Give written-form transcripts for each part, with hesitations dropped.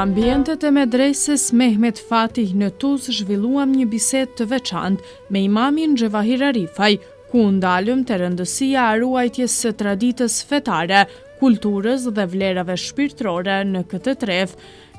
ambientet e medreses Mehmet Fatih në Tuzë zhvilluam një bisedë të veçantë me imamin Xhevahir Arifaj, ku ndalëm te rëndësia e ruajtjes së traditës fetare, kulturës dhe vlerave shpirtërore në këtë tref.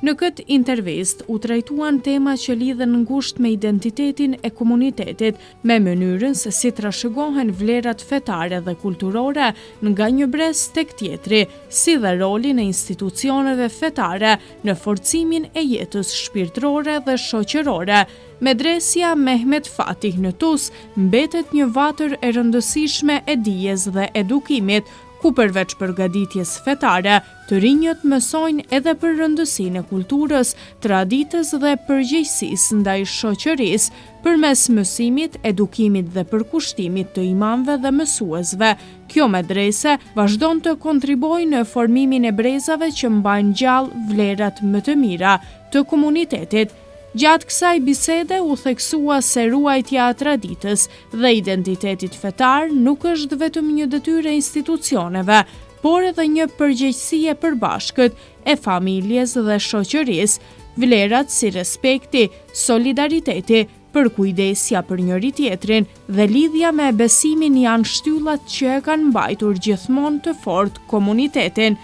Në këtë intervistë u trajtuan tema që lidhen ngushtë me identitetin e komunitetit, me mënyrën se si trashëgohen vlerat fetare dhe kulturore nga një brez tek tjetri, si dhe rolin e institucioneve fetare në forcimin e jetës shpirtërore dhe shoqërore. Medresja Mehmet Fatih në Tuzë mbetet një vatër e rëndësishme e dijes dhe edukimit, ku përveç përgatitjes fetare, të rinjët mësojnë edhe për rëndësinë e kulturës, traditës dhe përgjegjësisë ndaj shoqërisë, përmes mësimit, edukimit dhe përkushtimit të imamëve dhe mësuesve. Kjo medrese vazhdon të kontribuojë në formimin e brezave që mbajnë gjallë vlerat më të mira të komunitetit. Gjatë kësaj bisede u theksua se ruajtja e traditës dhe identitetit fetar nuk është vetëm një detyrë e institucioneve, por edhe një përgjegjësi e përbashkët e familjes dhe shoqërisë. Vlerat si respekti, solidariteti, përkujdesja për njëri tjetrin dhe lidhja me besimin janë shtyllat që e kanë mbajtur gjithmonë të fortë komunitetin.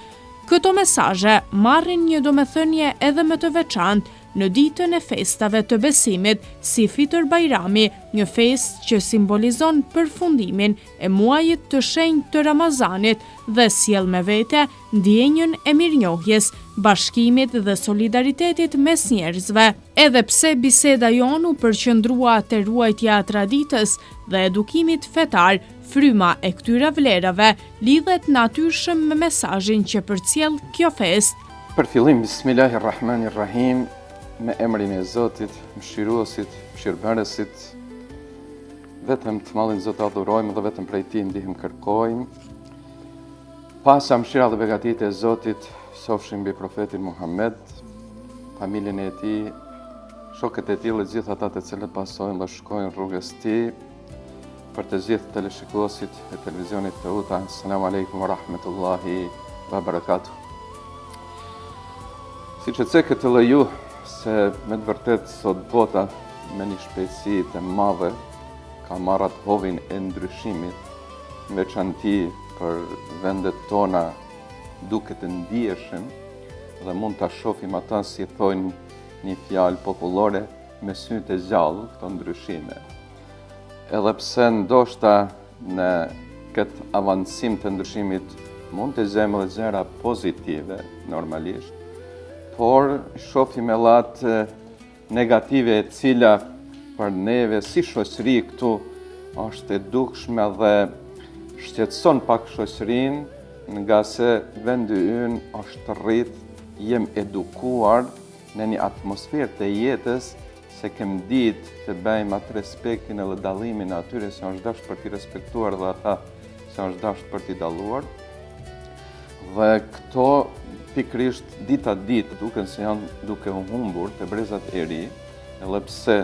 Këto mesazhe marrin një domethënie edhe më të veçantë në ditën e festave të besimit, si Fitr Bajrami, një festë që simbolizon përfundimin e muajit të shenjtë të Ramazanit dhe sjell me vete ndjenjën e mirënjohjes, bashkimit dhe solidaritetit mes njerëzve. Edhe pse biseda jon u përqendrua te ruajtja e traditës dhe edukimit fetar, fryma e këtyre vlerave lidhet natyrshëm me mesazhin që përcjell kjo festë. Për fillim, Bismillahirrahmanirrahim, me emrin e Zotit, mëshiruesit, mëshirbërësit, vetëm të mallin Zot adhurojmë dhe vetëm prej Tij ndihmë kërkojmë. Pasa mëshira dhe begatitë e Zotit sofshin mbi profetin Muhammed, familjen e tij, shokët e tij dhe gjithë ata të cilët pasojnë dhe shkojnë rrugës së tij. Për të gjithë teleshikuesit e televizionit të UTA, Assalamu alaikum wa rahmetullahi wa barakatuh. Siç e cekët të leju, se me të vërtet sot bota me një shpejtësi të madhe ka marrë atë hovin e ndryshimit, në veçanti për vendet tona duke të ndjeshëm dhe mund ta shohim ata si thonë një fjalë popullore me sy të gjallë këto ndryshime. Edhe pse ndoshta në këtë avancim të ndryshimit mund të gjejmë edhe gjëra pozitive normalisht, por shohim edhe negative e cila për neve si shoqëri këtu është e dukshme dhe shqetëson pak shoqërinë, nga se vendi ynë është rrit, jem edukuar në një atmosferë të jetës se kem ditë të bëjmë atë respektin edhe dallimin e atyre që është dashur për t'i respektuar dhe ata që është dashur për t'i dalluar. Dhe këto pikrisht dita ditë duken se janë duke u humbur të brezat e ri, edhe pse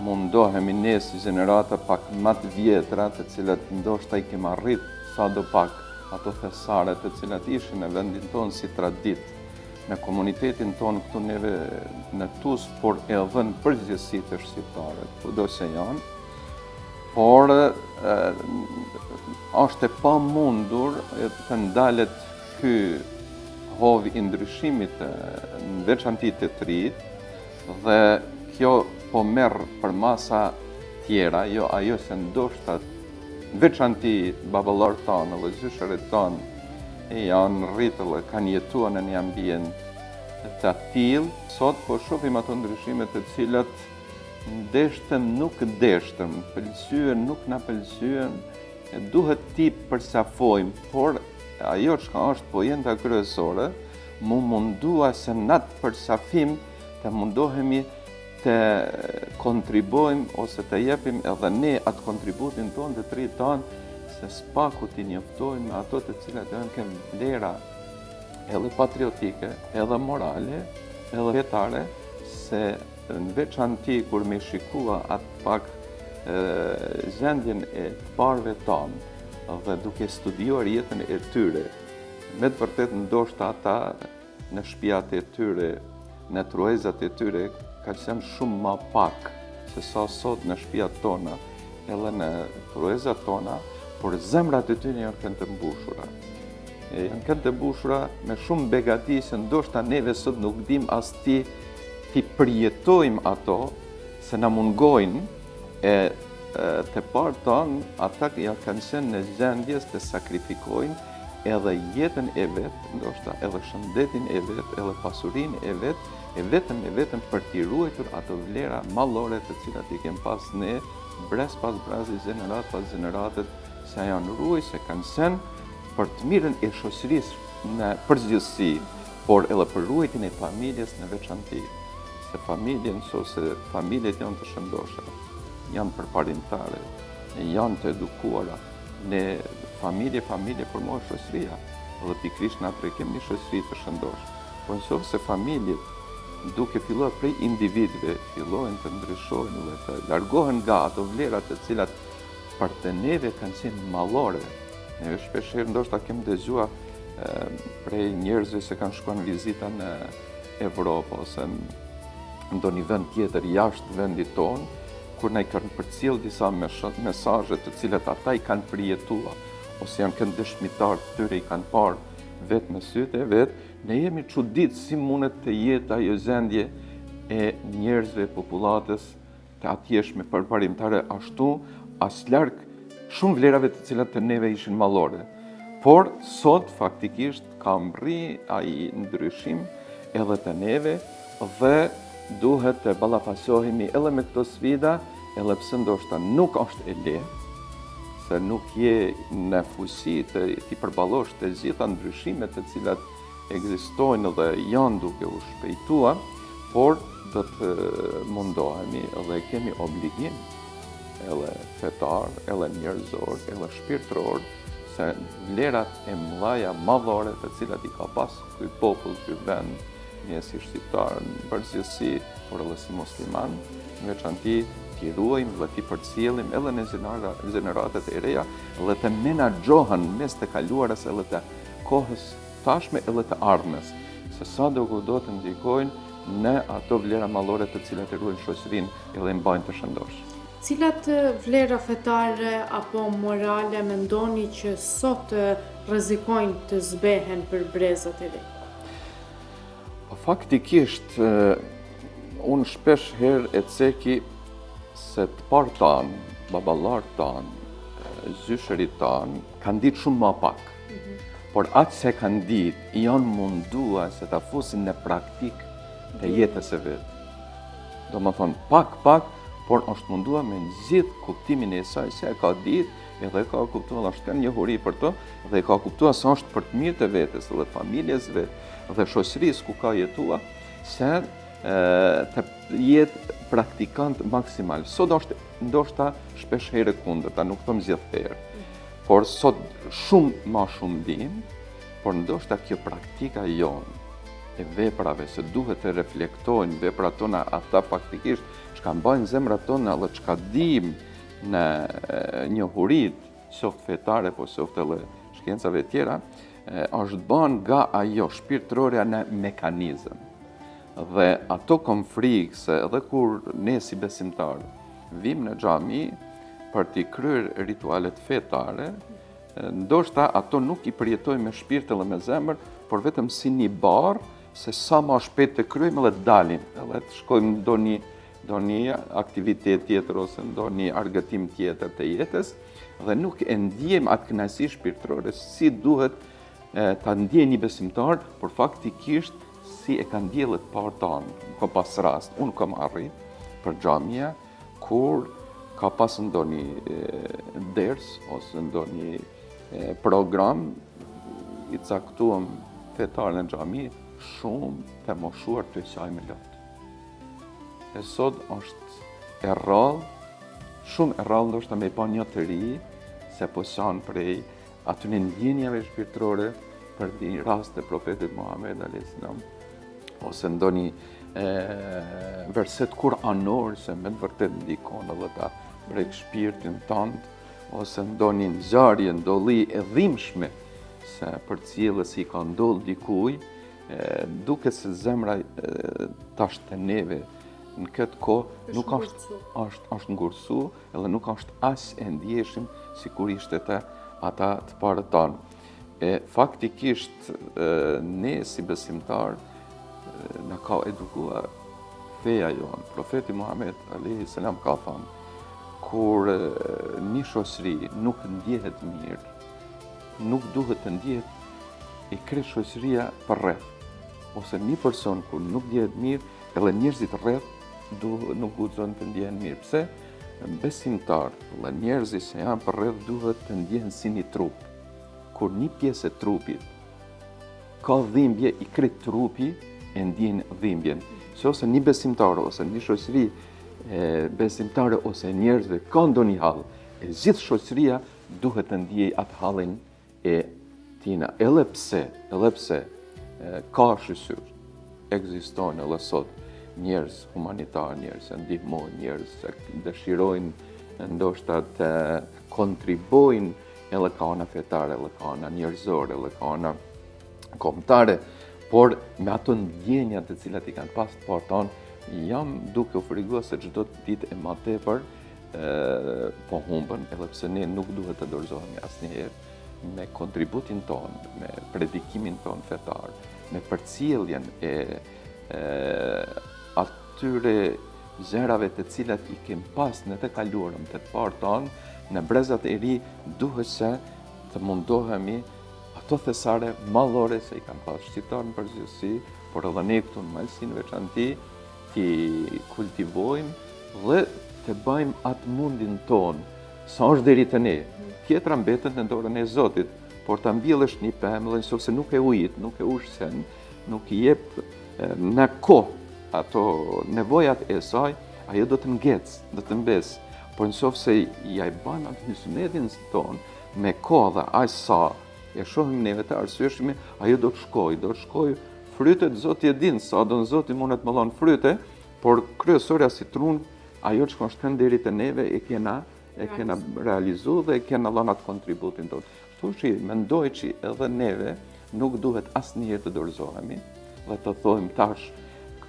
mundohemi ne si gjenerata pak më të vjetra, të cilat ndoshta i kemi arrit sadopak ato thesare të cilat ishin në vendin tonë si traditë, në komunitetin tonë këtu neve në Tuzë, por edhe në përgjithësi të shqiptarët, kudo që janë, por është e pamundur të ndalet ky hovi i ndryshimit në veçanti të trit, dhe kjo po merr për masa tjera, jo ajo se ndoshta në veçanti baballarët tanë dhe gjyshërit tanë janë rritur dhe kanë jetuar në një ambient të tillë. Sot po shohim ato ndryshime të cilat ndeshtëm nuk ndeshtëm, pëlqyen nuk na pëlqyen, duhet ti përçafojmë, por ajo që është pojenta kryesore, mu mundua se në atë përçafim të mundohemi të kontribojmë ose të jepim edhe ne atë kontributin tonë të trit tanë, se spaku t'i njoftojmë me ato të cilat janë kemë vlera edhe patriotike, edhe morale, edhe fetare, se në veçanti kur me shikua atë pak gjendjen e parëve tanë, dhe duke studiuar jetën e tyre, me të vërtet ndoshta ata në shtëpiat e tyre në truezat e tyre ka qenë shumë ma pak se sa sot në shtëpiat tona edhe në truezat tona, por zemrat e tyre janë kënë të mbushura. Janë kënë të mbushura me shumë begati se ndoshta neve sot nuk dim as ti përjetojmë ato, se na mungojnë të parë tonë, ata ja kanë qenë në gjendjes të sakrifikojnë edhe jetën e vetë, ndoshta edhe shëndetin e vetë, edhe pasurin e vetëm për t'i ruajtur ato vlera mallore të cilat i kem pas ne, brez pas brezi, gjenerat pas generatet, se janë ruaj, se kanë qenë për të mirën e shoqërisë në përgjithësi, por edhe për ruajtjen e familjes në veçanti. Se familjen, ose familjet janë të shëndoshë, janë përparimtare, janë të edukuara. Ne familje formohet shoqëria, dhe pikrisht na kemi një shoqëri të shëndoshë. Po nëse familjet duke filluar prej individëve, fillojnë të ndryshojnë dhe të largohen nga ato vlerat të cilat për të neve kanë qenë mallore. Neve shpeshherë ndoshta kemi dëgjuar prej njerëzve se kanë shkuar në vizita në Evropë ose në ndonjë vend tjetër jashtë vendit tonë, kur na i kanë përcjell disa mesazhe të cilat ata i kanë përjetuar, ose janë kënë dëshmitar të tyre i kanë parë vetë me sytë e vetë, ne jemi çuditë si mundet të jetë ajo gjendje e njerëzve, popullatës të atjeshme përparimtare ashtu, as larg shumë vlerave të cilat të neve ishin mallore. Por sot faktikisht ka mbri ai ndryshim edhe të neve dhe duhet të ballafasohemi edhe me këto sfida, edhe pse ndoshta nuk është e lehtë, se nuk je në fuqi të t'i përballosh të gjitha ndryshimet të cilat ekzistojnë dhe janë duke u shpejtuar, por do të mundohemi dhe kemi obligim edhe fetar, edhe njerëzor, edhe shpirtëror, se vlerat e mëdha madhore të cilat i ka pas ky popull, ky vend, ne si shqiptar, në përgjithësi, por edhe si musliman, në veçanti t'i ruajmë dhe t'i përcjellim edhe në gjeneratat e reja dhe të menaxhohen mes të kaluarës edhe të kohës tashme edhe të ardhmes, se sa do të ndikojnë në ato vlera mallore të cilat e ruajnë shoqërinë edhe mbajnë të shëndosh. Cilat vlera fetare apo morale mendoni që sot rrezikojnë të zbehen për brezat e ri? Faktikisht, unë shpesh herë e ceki se të parë tanë, baballarë tanë, zyshërit tanë, kanë ditë shumë ma pak. Por atë se kanë ditë, janë mundua se ta fusin në praktik të jetës e vetë. Do më thonë, pak, por është mundua me nxjerrë kuptimin e saj se e ka ditë edhe ka kuptuar ashtu kanë njohuri për to dhe ka kuptuar se është për të mirë të vetes dhe familjes vetë dhe shoqërisë ku ka jetuar se të jetë praktikant maksimal. Sot është ndoshta shpesh herë kundërta, nuk them gjithherë. Por sot shumë ma shumë dim, por ndoshta kjo praktika jonë e veprave se duhet të reflektojnë veprat tona ata faktikisht çka mbajnë zemrat tona dhe çka dim në njohurit, qoftë fetare, po qoftë edhe shkencave tjera, është bën nga ajo shpirtërorja në mekanizëm. Dhe ato kom frikë se edhe kur ne si besimtar vim në xhami për t'i kryer ritualet fetare, ndoshta ato nuk i përjetojmë me shpirt edhe me zemër, por vetëm si një barë se sa ma shpejt të kryejmë edhe dalim, edhe të shkojmë do një aktivitet tjetër ose do një argëtim tjetër të jetës dhe nuk e ndjejmë atë kënaqësi shpirtërore si duhet ta ndjejë një besimtar, por faktikisht si e ka ndjelë të parë tanë. Ka pas rast, unë kam arrit për xhamia kur ka pas ndonjë ders ose ndonjë program i caktuar fetar në xhami, shumë të moshuar të qaj me lotë. E sot është e rrallë, shumë e rrallë ndoshta me pa një të ri, se po shanë prej atyne ndjenjave shpirtërore për një rast të profetit Muhammed a.s. Ose ndonjë verset kuranor se me të vërtet ndikon edhe ta prek shpirtin tënd, ose ndonjë ngjarje ndolli e dhimbshme se përcjellës i ka ndodhur dikujt duke se zemra tash të neve në këtë kohë nuk është ngursu edhe nuk është as e ndjeshim si kur ishte ata të parët tanë. Faktikisht ne si besimtar na ka edukuar feja jonë. Profeti Muhammed alayhi salam ka thënë, kur një shoqëri nuk ndjehet mirë, nuk duhet të ndjehet e krejt shoqëria për rreth. Ose një person kur nuk ndjehet mirë, edhe njerëzit rreth nuk guxojnë të ndjehen mirë. Pse? Besimtar, dhe njerëzit që janë për rreth duhet të ndjehen si një trup. Kur një pjesë e trupit ka dhimbje, i krejt trupi e ndjen dhimbjen. Se ose një besimtar ose një shoqëri besimtare ose njerëzve ka ndonjë hall, e gjithë shoqëria duhet të ndjej atë hallin e tina. Edhe pse ka shqyr, ekzistojnë edhe sot njerëz humanitar, njerëz që ndihmojnë, njerëz që dëshirojnë ndoshta të kontribojnë edhe ka ana fetare, edhe ka ana njerëzore, edhe ka ana kombëtare, por me ato ndjenja të cilat i kanë pas të parë tonë, jam duke u friguar se çdo ditë e më tepër po humbën, edhe pse ne nuk duhet të dorëzohemi asnjëherë me kontributin ton, me predikimin ton fetar, me përcjelljen e atyre gjërave të cilat i kem pas në të kaluarën të parë tonë, në brezat e ri duhet se të mundohemi ato thesare mallore se i kanë pas shqiptarë në përgjithësi, por edhe ne këtu në Malsinë veçanti t'i kultivojmë dhe të bëjmë atë mundin tonë, sa është deri te ne. Tjetra mbetet në dorën e Zotit, por ta mbjellësh një pemë dhe nëse nuk e ujit, nuk e ushqen, nuk i jep në kohë ato nevojat e saj, ajo do të ngecë, do të mbes. Por nëse ja i bën atë në sunetin ton me kohë dhe aq sa e shohim neve të arsyeshme, ajo do të shkojë frytet. Zoti e din sa do Zoti mundet të mëllon fryte, por kryesorja si trun, ajo që shkon deri te neve e kena realizu dhe e kena dhënë atë kontributin tonë. Kështu që mendoj që edhe neve nuk duhet asnjëherë të dorëzohemi dhe të thojmë tash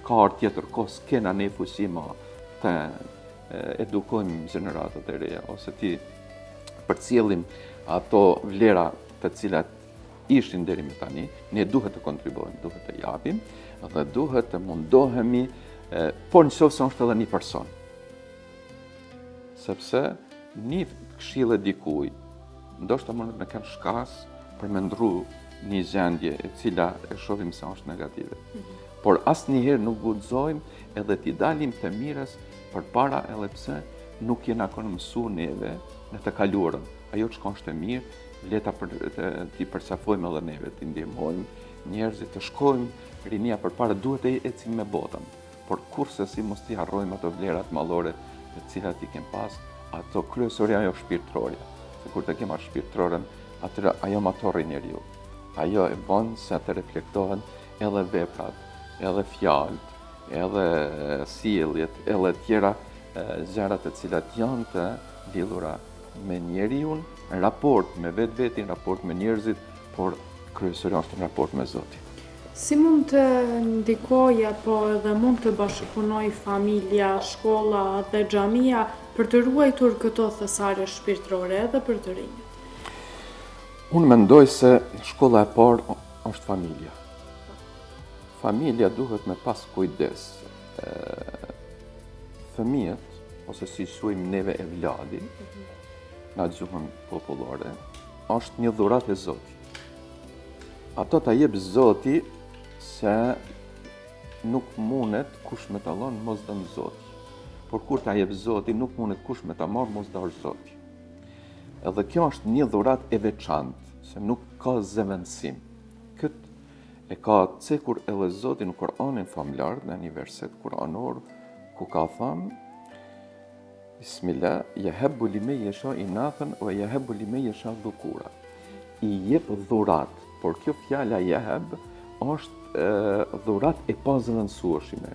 ka ardhur tjetër kohë s'kena ne fuqi më të edukojmë gjeneratat e reja ose ti përcjellim ato vlera të cilat ishin deri më tani. Ne duhet të kontribuojmë, duhet të japim dhe duhet të mundohemi, por nëse është edhe një person. Sepse një këshill e dikujt, ndoshta mund të kenë shkas për me ndrru një gjendje e cila e shohim se është negative. Por asnjëherë nuk guxojmë edhe t'i dalim të mirës përpara edhe pse nuk jena akoma mësuar neve në të kaluarën. Ajo që është e mirë, le t'i përcaktojmë edhe neve, t'i ndihmojmë njerëzit të shkojmë rinia përpara, duhet të ecim me botën. Por kurse si mos t'i harrojmë ato vlerat mallore të cilat i kem pas, ato kryesorja ajo shpirtërorja. Se kur të kem atë shpirtërorën, atëra ajo matorri njeriu. Ajo e bën se të reflektohen edhe veprat, edhe fjalët, edhe sjelljet, edhe tjera gjëra të cilat janë të lidhura me njeriu, në raport me vetveti, në raport me njerëzit, por kryesorja është në raport me Zotin. Si mund të ndikojë apo edhe mund të bashkëpunojë familja, shkolla dhe xhamia për të ruajtur këto thesare shpirtërore edhe për të rinjët? Unë mendoj se shkolla e parë është familja. Familja duhet me pas kujdes. Fëmijët, ose si quajmë neve evladi, në gjuhën popullore, është një dhuratë e Zotit. Ato ta jep Zoti se nuk mundet kush me ta dhënë mos dëm Zoti. Por kur ta jep Zoti, nuk mundet kush me ta marrë mos dëm Zoti. Edhe kjo është një dhuratë e veçantë, se nuk ka zëvendësim. Këtë e ka cekur edhe Zoti në Kur'anin famlar, në një verset kuranor, ku ka thënë: Bismillah, yahabbu limen yasha inathan wa yahabbu limen yasha dhukura. I jep dhurat, por kjo fjala yahab është dhurat e pa zëvendësueshme.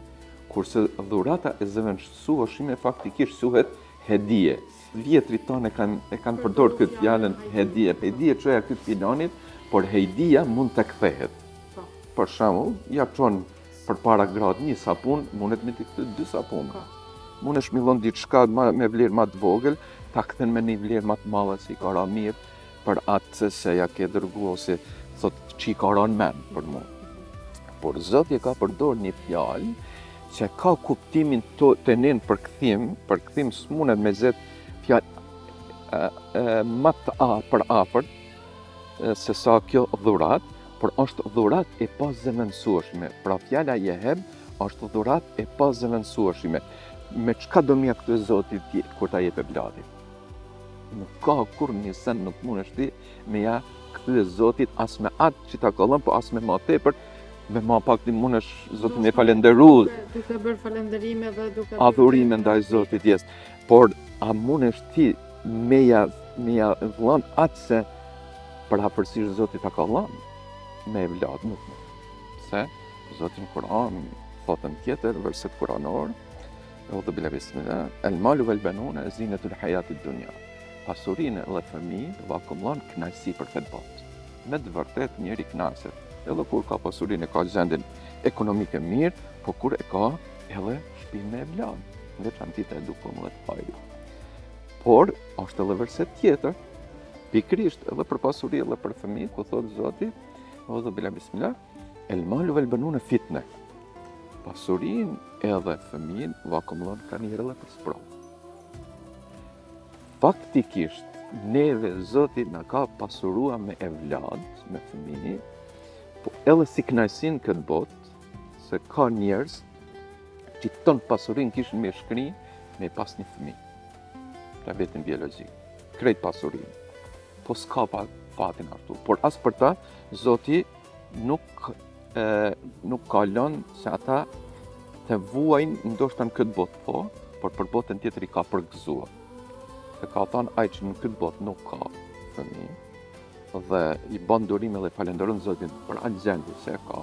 Kurse dhurata e zëvendësueshme faktikisht quhet hedije. Vjetrit tonë e kanë përdorur këtë fjalën hedije. Hedije çoja këtë filanit, por hedija mund të kthehet. për shembull, ja çon përpara gratë një sapun, mundet me t'i kthy 2 sapuna. Mundesh millon diçka me vlerë më të vogël, ta kthen me një vlerë më të madhe si ka ra mirë për atë se ja ke dërgu ose thot që ka ra në men për mua. Por Zoti ka përdorur një fjalë që ka kuptimin të nin përkthim s'munet me zet fjalë më të afërt se sa kjo dhurat, por është dhurat e pazëvendësueshme. Pra fjala jeheb është dhurat e pazëvendësueshme. Me çka do mja këtë Zotit kur ta jep e bladit? Nuk ka kur një sen nuk mundesh ti me ja kthy Zotit as me atë që ta kollon, po as me ma tepër, me ma pak ti mundesh Zotin me falenderu. Duke bërë falenderime dhe duke adhurime ndaj Zotit jes. Por a mundesh ti me ja dhëllon atë se për hapërsisht Zotit ta kollon me e vlad nuk më. Se Zotin Kur'an thotën tjetër, verset kuranor, Eudhu bila bismillah, el malu vel banuna zinetul hajatit dunya. Pasurinë dhe fëmijët do akumullon kënaqësi për këtë botë. Me të vërtet njeri kënaqet, edhe kur ka pasurinë ka gjendjen ekonomike mirë, po kur e ka edhe shtëpinë me vlad, veçantë të edukuar dhe të hajrit. Por është edhe verset tjetër, pikërisht edhe për pasurinë dhe për fëmijët, ku thotë Zoti, Eudhu bila bismillah, el malu vel banuna fitne. Pasurinë edhe fëmijën do akumullon kanë një rrëllë për sprovë. Faktikisht, neve Zoti na ka pasurua me evlad, me fëmijë, po edhe si kënaqësinë këtë botë, se ka njerëz që ton pasurinë kishin me shkri me pas një fëmijë. Pra vetëm biologjik, krejt pasurinë. Po s'ka fatin ashtu, por as për ta Zoti nuk ka lënë se ata të vuajnë ndoshta në këtë botë, po, por për botën tjetër i ka përgëzuar. Se ka thënë ai që në këtë botë nuk ka fëmijë dhe i bën durime dhe falenderon Zotin për atë gjendje që ka,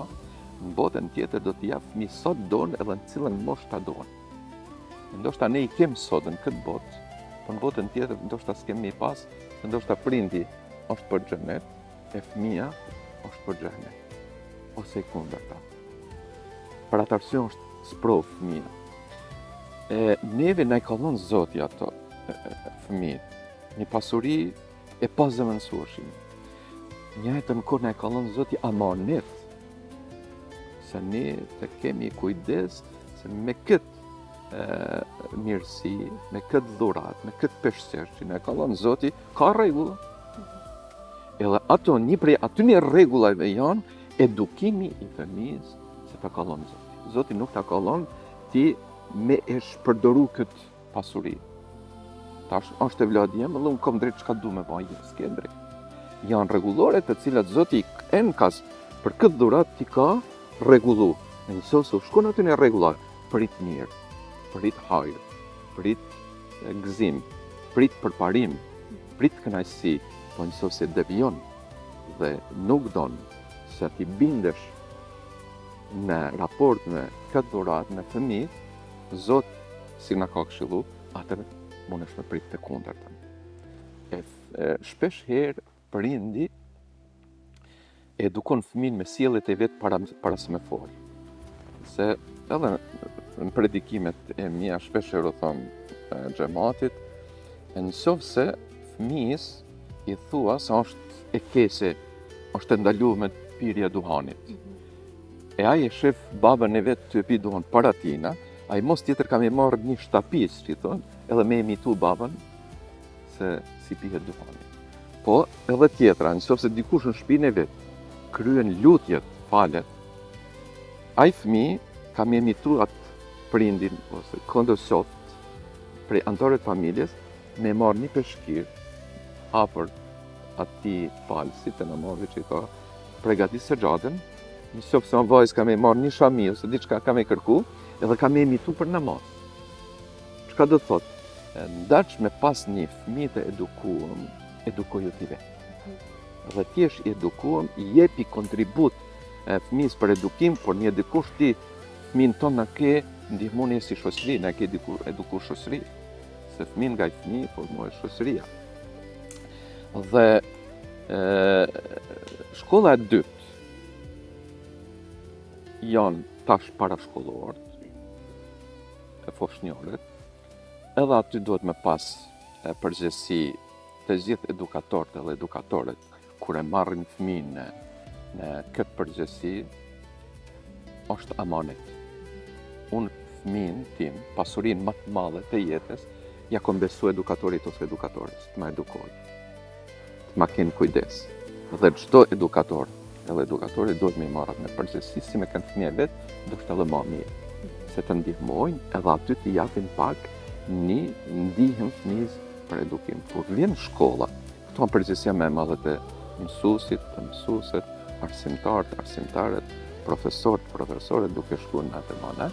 në botën tjetër do t'i jap fëmijë sot don edhe në cilën moshë ta don. Ndoshta ne i kem sot në këtë botë, por në botën tjetër ndoshta s'kemi pas, se ndoshta prindi është për xhenet, e fëmia është për xhenet. Ose kundërta. Për atë arsye është sprov fëmia. Neve na i ka dhënë Zoti ato fëmijët, një pasuri e pazëvendësueshme. Njëjtën kohë na i ka dhënë Zoti amanet, se ne të kemi kujdes se me këtë mirësi, me këtë dhurat, me këtë peshqer që na i ka dhënë Zoti, ka rregulla. Edhe ato një prej atyre rregullave janë edukimi i fëmijës se ta ka dhënë Zoti. Zoti nuk ta ka dhënë ti me e shpërdoru këtë pasuri. Tash është e vladi jem, dhe unë kam drejt çka du me bëj, s'ke drejt. Janë rregullore të cilat Zoti enkas për këtë dhurat ti ka rregullu. Në nëse shkon aty në rregulla, prit mirë, prit hajër, prit gëzim, prit përparim, prit kënaqësi, po nëse devijon dhe nuk don se ti bindesh në raport me këtë dhurat me fëmijë, Zot si na ka këshillu, atëherë mundesh me prit të kundërtën. Shpesh herë prindi edukon fëmijën me sjelljet e vet para se me fol. Se edhe në predikimet e mia shpesh herë thon xhamatit, nëse fëmijës i thua se është e keqe, është e ndaluar me pirja duhanit. E ai e shef babën e vet të pi duhan para tina, ai mos tjetër ka me marrë një shtapis, që i thonë, edhe me imitu babën se si pihet duhani. Po, edhe tjetra, nëse dikush në shtëpinë e vet kryen lutjet, falet, ai fëmijë ka me imitu atë prindin ose këndësoft prej anëtarëve të familjes me marrë një peshkir afër atij falësit të namazit që ka përgatit sejaden, nëse në vajzë ka me marrë një shami ose diçka ka me kërku, edhe ka me imitu për namaz. Çka do të thotë? Ndaç me pas një fëmijë të edukuar, edukoju ti vetë. Dhe ti je i edukuar, i jepi kontribut fëmijës për edukim, por një dikush ti fëmijën tonë na ke ndihmoni si shoqëri, na ke eduku shoqëri. Se fëmijën nga i fëmijë formohet shoqëria. Dhe shkolla e dytë janë tash parashkolluar, e foshnjorët, edhe aty duhet me pas përgjegjësi të gjithë edukatorët dhe edukatorët kur e marrin fëmijën në këtë përgjegjësi, është amanet. Unë fëmijën tim, pasurinë më të madhe të jetës, ja kom besu edukatorit ose edukatores, të ma edukoj, të ma kenë kujdes. Dhe çdo edukator edhe edukatorit duhet me i marrat me përgjegjësi si me kanë fëmijë vetë, do të edhe më mirë, se të ndihmojnë edhe aty të japin pak një ndihmë fëmijës për edukim. Kur vjen shkolla, këto janë përgjegjësia më e madhe të mësuesit, të mësuesit, arsimtarët, profesorët duke shkuar në atë mënyrë,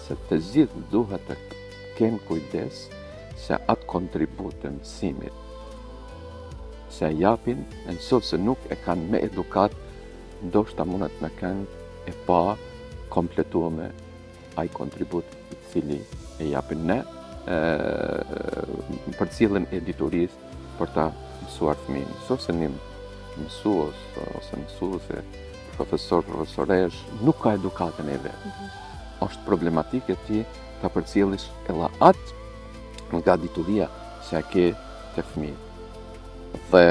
se të gjithë duhet të kenë kujdes se atë kontribut të mësimit se japin, nëse nuk e kanë me edukat, ndoshta mundet me kanë e pa kompletuar ai kontribut i cili e japin ne për cilën e editorisë për ta mësuar fëmijën. Nëse një mësues ose mësuese, profesoresh nuk ka edukatën e vet. Është problematike ti ta përcjellësh edhe atë nga dituria që ke të fëmijë. Dhe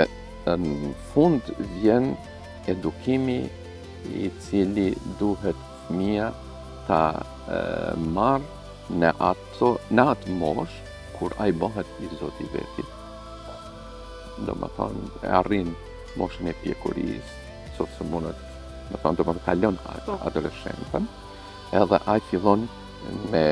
në fund vjen edukimi i cili duhet fëmija ta marrë në atë mosh kur ai bëhet i zoti i vetit. Do më thonë, e arrin moshën e pjekurisë, ose mundet, më thonë, do më kalon adoleshentën, edhe ai fillon me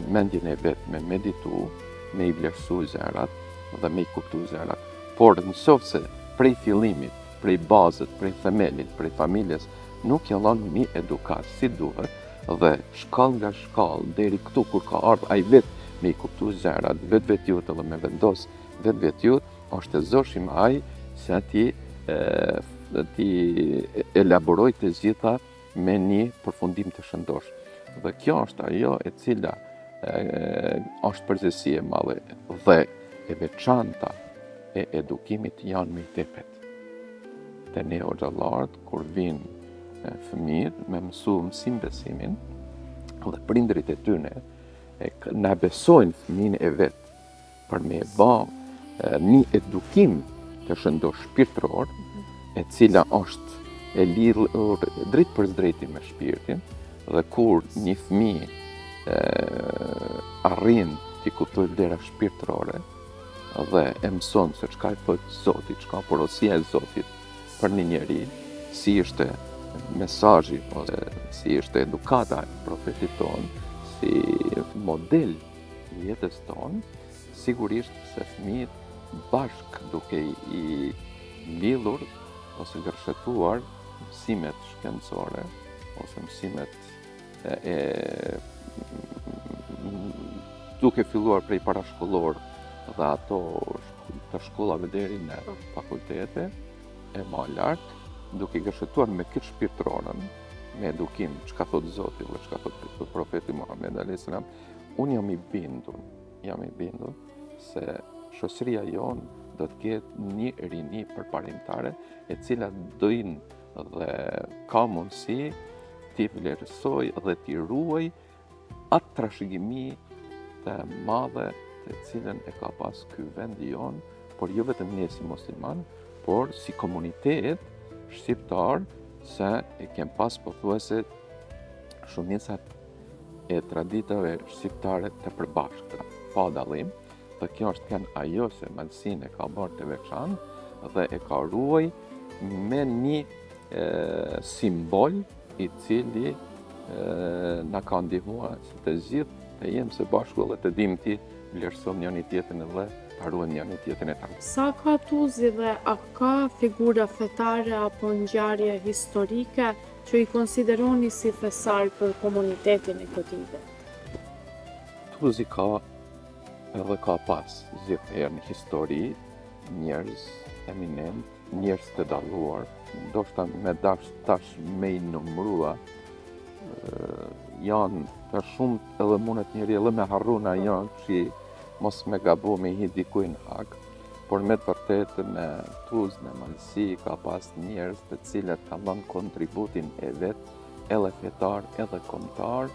mendjen e vet, me meditu, me i vlerësu zërat dhe me i kuptu zërat. Por nëse prej fillimit, prej bazët, prej themelit, prej familjes, nuk jallon mi edukat si duhet, dhe shkall nga shkall, deri këtu kur ka ardhur ai vet me i kuptu zërat, vetjut edhe me vendos vetjut, është e zoshim ai se ti elaboroj të gjitha me një përfundim të shëndosh. Dhe kjo është ajo e cila është përgjegjësi e madhe dhe e veçanta e edukimit janë me i tepet. Te ne hoxhallarët, kur vinë fëmijët me mësu mësim besimin, dhe prindrit e tyre na besojnë fëmijën e vet për me bë një edukim të shëndosh shpirtëror, e cila është e lidhur drejt për drejti me shpirtin, dhe kur një fëmijë arrin t'i kuptojë vlera shpirtërore dhe e mëson se çka i thot Zoti, çka porosia e Zotit për një njeri, si ishte mesazhi ose si ishte edukata e profetit ton, si model i jetës ton, sigurisht se fëmijët bashk duke i lidhur ose gërshetuar mësimet shkencore ose mësimet duke filluar prej parashkollor dhe ato të shkollave deri në fakultete e më lart, duke gërshetuar me këtë shpirtërorën, me edukim, çka thot Zoti dhe çka thot profeti Muhammed alayhis salam, unë jam i bindur se shoqëria jonë do të ketë një rini përparimtare e cila dojnë dhe ka mundësi t'i vlerësoj dhe t'i ruaj atë trashëgimi të madhe të cilën e ka pas ky vend jonë, por jo vetëm ne si musliman, por si komunitet shqiptar, se e kem pas pothuajse shumicat e traditave shqiptare të përbashkëta, pa dallim. Dhe kjo është kënë ajo se Malsin e ka bërë të veçantë dhe e ka ruaj me një simbol i cili na ka ndihmuar që të gjithë të jemë së bashku dhe të dimë ti vlerësojmë njëri tjetrin dhe ta ruajmë njëri tjetrin e tanë. Sa ka tuzi dhe a ka figura fetare apo ngjarje historike që i konsideroni si fesar për komunitetin e këtij? Tuzi ka edhe ka pas gjithherë në histori njerëz eminent, njerëz të dalluar, ndoshta me tash me i numrua, janë të shumë edhe mundet njëri edhe me harruna janë që mos me gabu me hi dikuj në hak, por me të vërtetë me Tuzë, me Malsi, ka pas njerëz të cilët ka dhënë kontributin e vet edhe fetar, edhe kombëtar,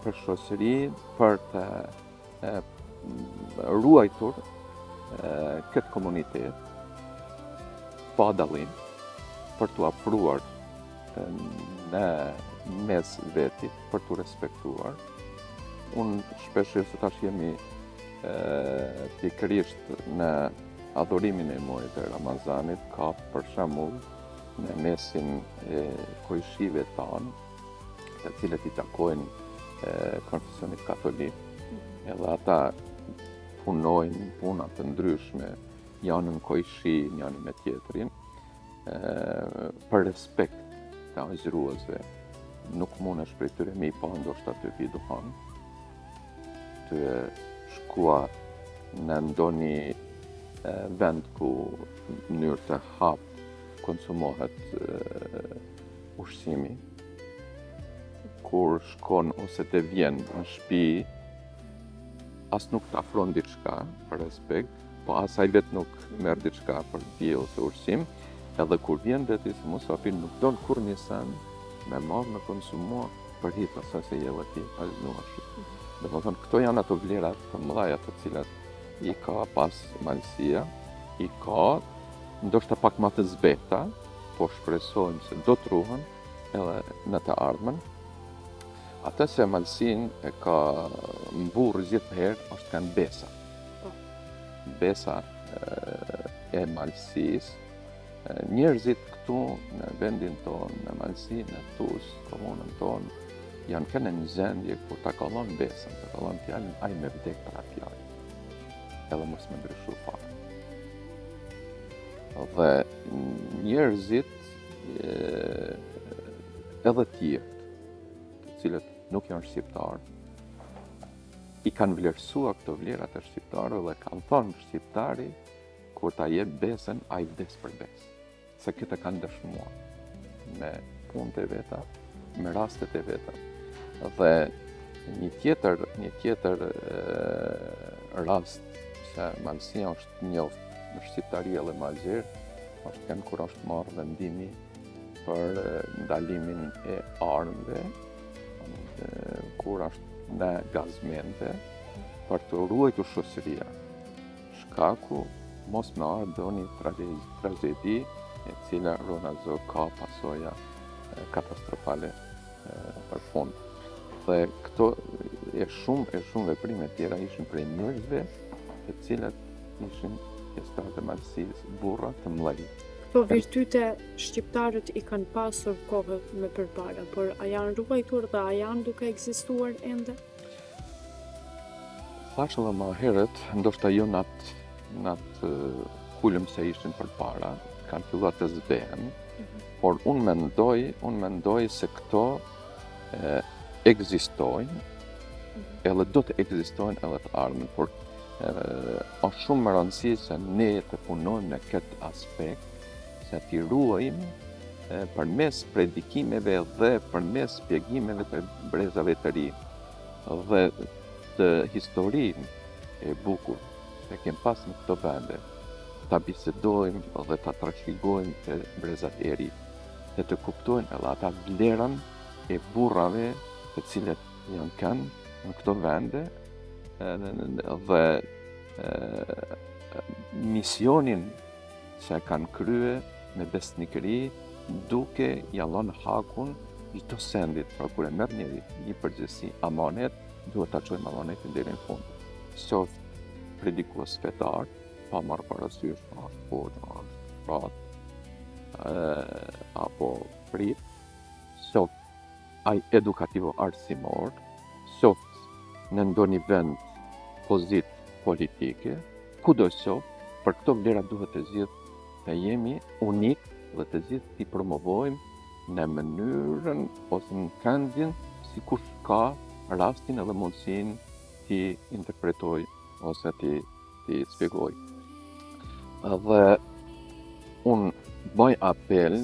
për shoqëri, për të ruajtur këtë komunitet pa dallim, për t'u afruar në mes vetit, për t'u respektuar. Unë shpeshherë se tash jemi pikërisht në adhurimin e muajit të Ramazanit, ka për shembull në mesin e kojshive tanë, të cilët i takojnë konfesionit katolik, edhe ata punojnë puna të ndryshme, janë në kojshi, janë me tjetrin, për respekt të agjëruesve. Nuk mundesh prej tyre me i pa ndoshta të pi duhan, të shkua në ndonjë vend ku në mënyrë të hap konsumohet ushqimi, kur shkon ose të vjen në shtëpi, as nuk të afron diçka për respekt, po as ai vet nuk merr diçka për pije ose ushqim, edhe kur vjen veti si musafir nuk don kur një sen me marrë me konsumua për hit ose se jella ti aznuash. Domethënë këto janë ato vlerat të mëdha të cilat i ka pas malësia, i ka ndoshta pak më të zbeta, po shpresojmë se do të ruhen edhe në të ardhmen. Atë se malësin e ka mburrë gjithëherë është kanë besa. Besa e malësisë. Njerëzit këtu në vendin tonë, në Malësi, në Tus, komunën tonë, janë kënë në gjendje kur ta kallon besën, ta kallon fjalën, ai me vdek për atë fjalë. Edhe mos me ndryshu fare. Dhe njerëzit edhe tjerë, të cilët nuk janë shqiptarë, i kanë vlerësua këto vlerat e shqiptarëve dhe kanë thonë shqiptari, kur ta jep besën, ai vdes për besë. Se këtë kanë dëshmuar me punët e veta, me rastet e veta. Dhe një tjetër rast se Malësia është njoft në shqiptaria dhe Malëzirë, është kënë kur është marrë vendimi për ndalimin e armëve, kur është në gazmente, për të ruajtur shoqëria. Shkaku mos me ardhë do një tragedi e cila ronazo ka pasoja katastrofale për fund. Dhe këto e shumë veprime tjera ishin prej njerëzve të cilat ishin pjesëtarë të Malësisë, burra të mëdhenj. Po virtyte shqiptarët i kanë pasur kohë me përpara, por a janë ruajtur dhe a janë duke ekzistuar ende? Thash edhe më herët, ndoshta jo në atë kulm se ishin përpara, kanë filluar të zbehen, por unë mendoj se këto ekzistojnë, edhe do të ekzistojnë edhe të ardhmen, por është shumë më rëndësi se ne të punojmë në këtë aspekt, se t'i ruajmë përmes predikimeve dhe përmes shpjegimeve të brezave të ri, dhe të historinë e bukur që kemë pas në këto vende, ta bisedojmë dhe ta trashëgojmë të brezat e ri, dhe të kuptojnë edhe ata vlerën e burrave të cilët janë kanë në këto vende dhe misionin që kanë krye me besnikëri duke ja lënë hakun çdo sendit, pra kur e merr njëri një përgjegjësi amanet, duhet ta çojmë amanetin deri në fund. Qoftë predikues fetar, pa marrë parasysh apo prit, qoftë ai edukativo arsimor, qoftë në ndonjë vend pozit politike, kudo qoftë, për këto vlera duhet të gjithë të jemi unik dhe të gjithë t'i promovojmë në mënyrën ose në këndin si kush ka rastin edhe mundësin t'i interpretoj ose t'i shpjegoj. Dhe unë bëj apel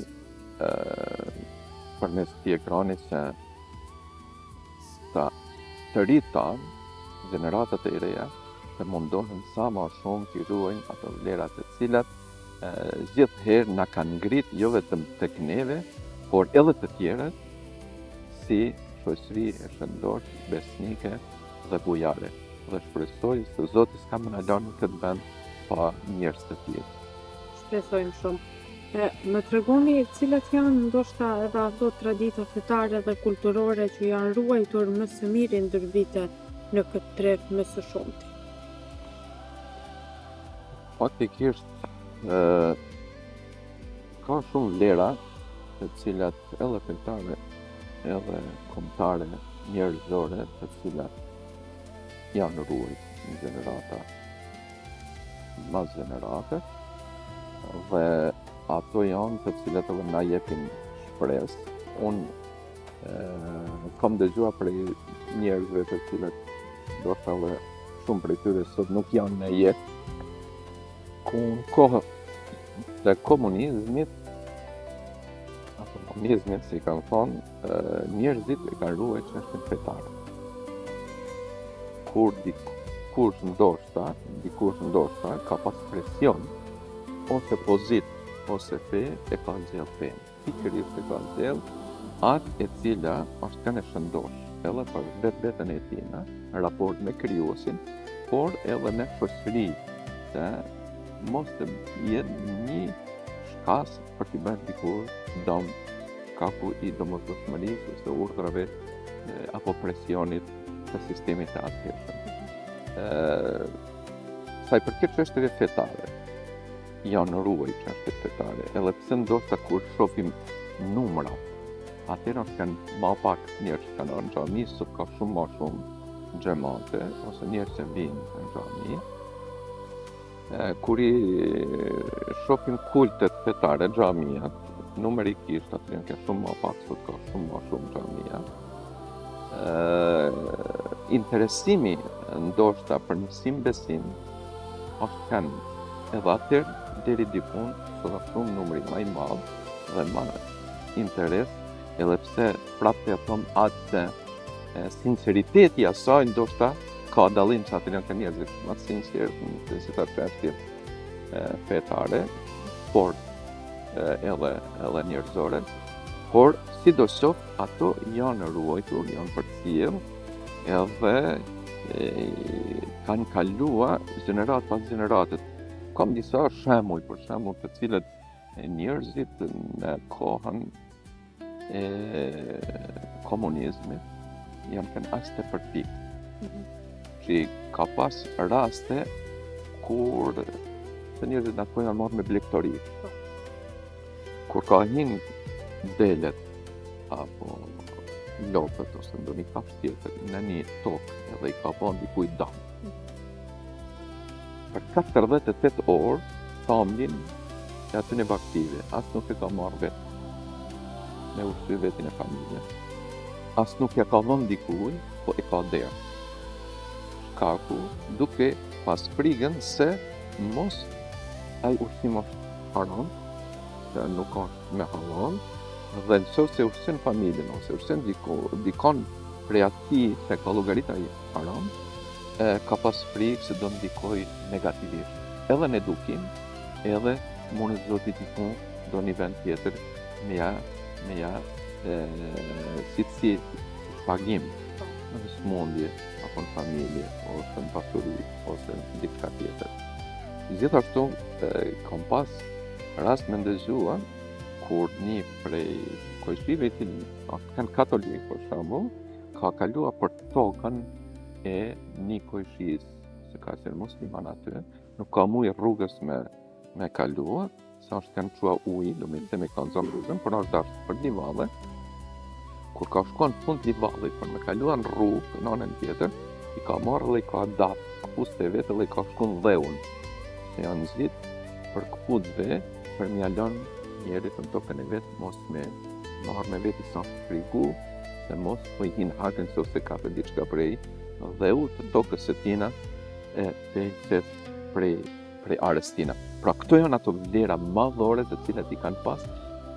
përmes këtij ekrani se të rritë tanë, generatat e reja, të mundohen sa ma shumë t'i ruajnë ato vlerat e cilat gjithëherë na kanë ngrit jo vetëm tek neve, por edhe të tjerët, si shoqëri e shëndosh, besnike dhe bujare. Dhe shpresoj se Zoti s'ka më na lënë në këtë vend pa njerëz të tillë. Shpresojmë shumë. Më tregoni cilat janë ndoshta edhe ato tradita fetare dhe kulturore që janë ruajtur më së miri ndër vite në këtë treg më së shumti. Faktikisht ka shumë vlera të cilat edhe fetare edhe kombëtare njerëzore të cilat janë ruajtur në gjenerata mas gjenerate dhe ato janë të cilat edhe na jepin shpresë. Unë kam dëgjuar prej njerëzve të cilët ndoshta edhe shumë prej tyre sot nuk janë në jetë, ku në kohën të komunizmit, si kanë thonë, njerëzit e kanë ruajtur çështjen fetare. Kur dikush ndoshta ka pas presion ose pozit ose fe e ka nxjerr fen. Pikërisht e ka nxjerr atë e cila është kanë shëndosh edhe për vetën e tij, në raport me krijuesin, por edhe me shoqëri, se mos të jetë një shkas për t'i bërë dikur dom kaku i domosdoshmërisë ose urdhrave apo presionit të sistemit të atëhershëm. Sa i përket çështjeve fetare, janë ruajtur çështjet fetare, edhe pse ndoshta kur shohim numrat, atëherë kanë më pak njerëz që kanë në xhami, sot ka shumë më shumë xhamate ose njerëz që vinë në xhami. Kur i shohim kultet fetare, xhamiat, numerikisht atë janë shumë më pak, sot ka shumë më shumë xhamia. Interesimi ndoshta për mësim besim është kanë edhe atër deri dikun sot është shumë numri më i madh dhe më interes, edhe pse prapë e thom atë se sinceriteti i asaj ndoshta ka dallim që atë janë njerëzit më të sinqertë në si ta çështje fetare, por edhe njerëzore, por sidoqoftë ato janë ruajtur, janë përcjell, edhe kanë kaluar gjenerat pas gjeneratet. Kam disa shembuj, për shembull, të cilët njerëzit në kohën e komunizmit janë kanë as të përpik. Që ka pas raste kur të njerëzit në ato janë marrë me blegtori. Kur ka hin delet apo lopët ose ndonjë kafshë tjetër në një tokë edhe i ka bën dikujt dëm. Për 48 orë familjen e aty në baktive, as nuk e ka marrë vetë me ushqy vetin e familjes. As nuk e ka dhënë dikujt, po e ka derë. Shkaku duke pas frikën se mos ai ushqim është haram, se nuk është me halal, dhe nëse ushqen familjen ose ushqen dikon prej atij se ka llogarit ai haram, ka pas frikë se do ndikoj negativisht. Edhe në edukim, edhe mund të zoti dikun do një vend tjetër me ja si pagim në smundje apo në familje ose në pasuri ose në diçka tjetër. Gjithashtu kam pas rast me ndëgjuar kur një prej koqërive të kanë katolik, për shembull, ka kaluar për tokën e një koqërisë, se ka qenë musliman aty, nuk ka mujë rrugës me kaluar, sa është kanë çuar ujë, do me thënë kanë zonë rrugën, por është dashur për livalli. Kur ka shkuar në fund livallit për me kaluar në rrugë në anën tjetër, i ka marrë dhe i ka datë kuste vetë dhe i ka shkuar në dheun, se janë zgjidh për kputëve për m'ia lënë njerit në tokën e vetë, mos me marrë me vetë i sa frigu, se mos po i hinë hakën se ose ka për diçka prej dheu të tokës e tina e pejqet prej arës tina. Pra këto janë ato vlera madhore të cilat i kanë pas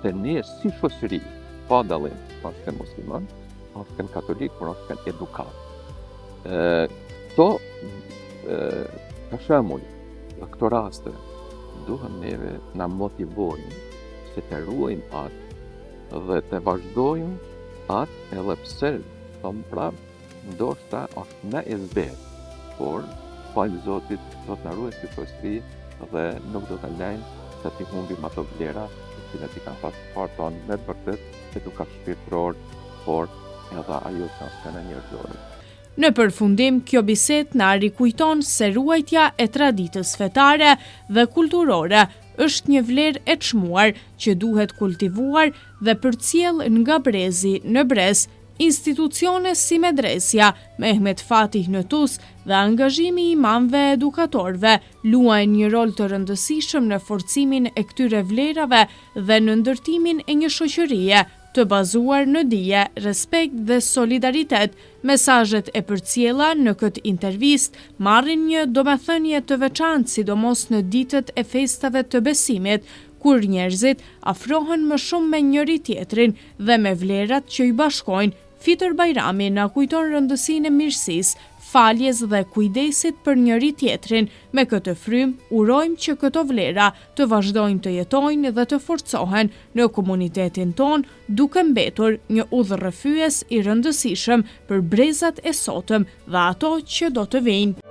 të ne si shoqëri, pa dallim, pas kanë musliman, pas kanë katolik, por pas kanë edukat. Këto, për shembull, në këto raste, duhen neve na motivojnë se të ruajmë atë dhe të vazhdojmë atë edhe pse thom pra, ndoshta është në e zbet, por falë Zotit do të na ruaj ky porosri dhe nuk do ta lajmë se ti humbim ato vlera të cilat i kanë pasur parton me të vërtet edukat shpirtëror, por edhe ajo që është në njerëzore. Në përfundim, kjo bisedë na rikujton se ruajtja e traditës fetare dhe kulturore është një vlerë e çmuar që duhet kultivuar dhe përcjell nga brezi në brez. Institucione si Medresja, Mehmet Fatih në Tus dhe angazhimi i imamëve edukatorëve luajnë një rol të rëndësishëm në forcimin e këtyre vlerave dhe në ndërtimin e një shoqërie të bazuar në dije, respekt dhe solidaritet. Mesazhet e përcjella në këtë intervistë marrin një domethënie të veçantë, sidomos në ditët e festave të besimit, kur njerëzit afrohen më shumë me njëri tjetrin dhe me vlerat që i bashkojnë. Fitër Bajrami na kujton rëndësinë e mirësisë, faljes dhe kujdesit për njëri tjetrin. Me këtë frymë urojmë që këto vlera të vazhdojnë të jetojnë dhe të forcohen në komunitetin ton, duke mbetur një udhërrëfyes i rëndësishëm për brezat e sotëm dhe ato që do të vijnë.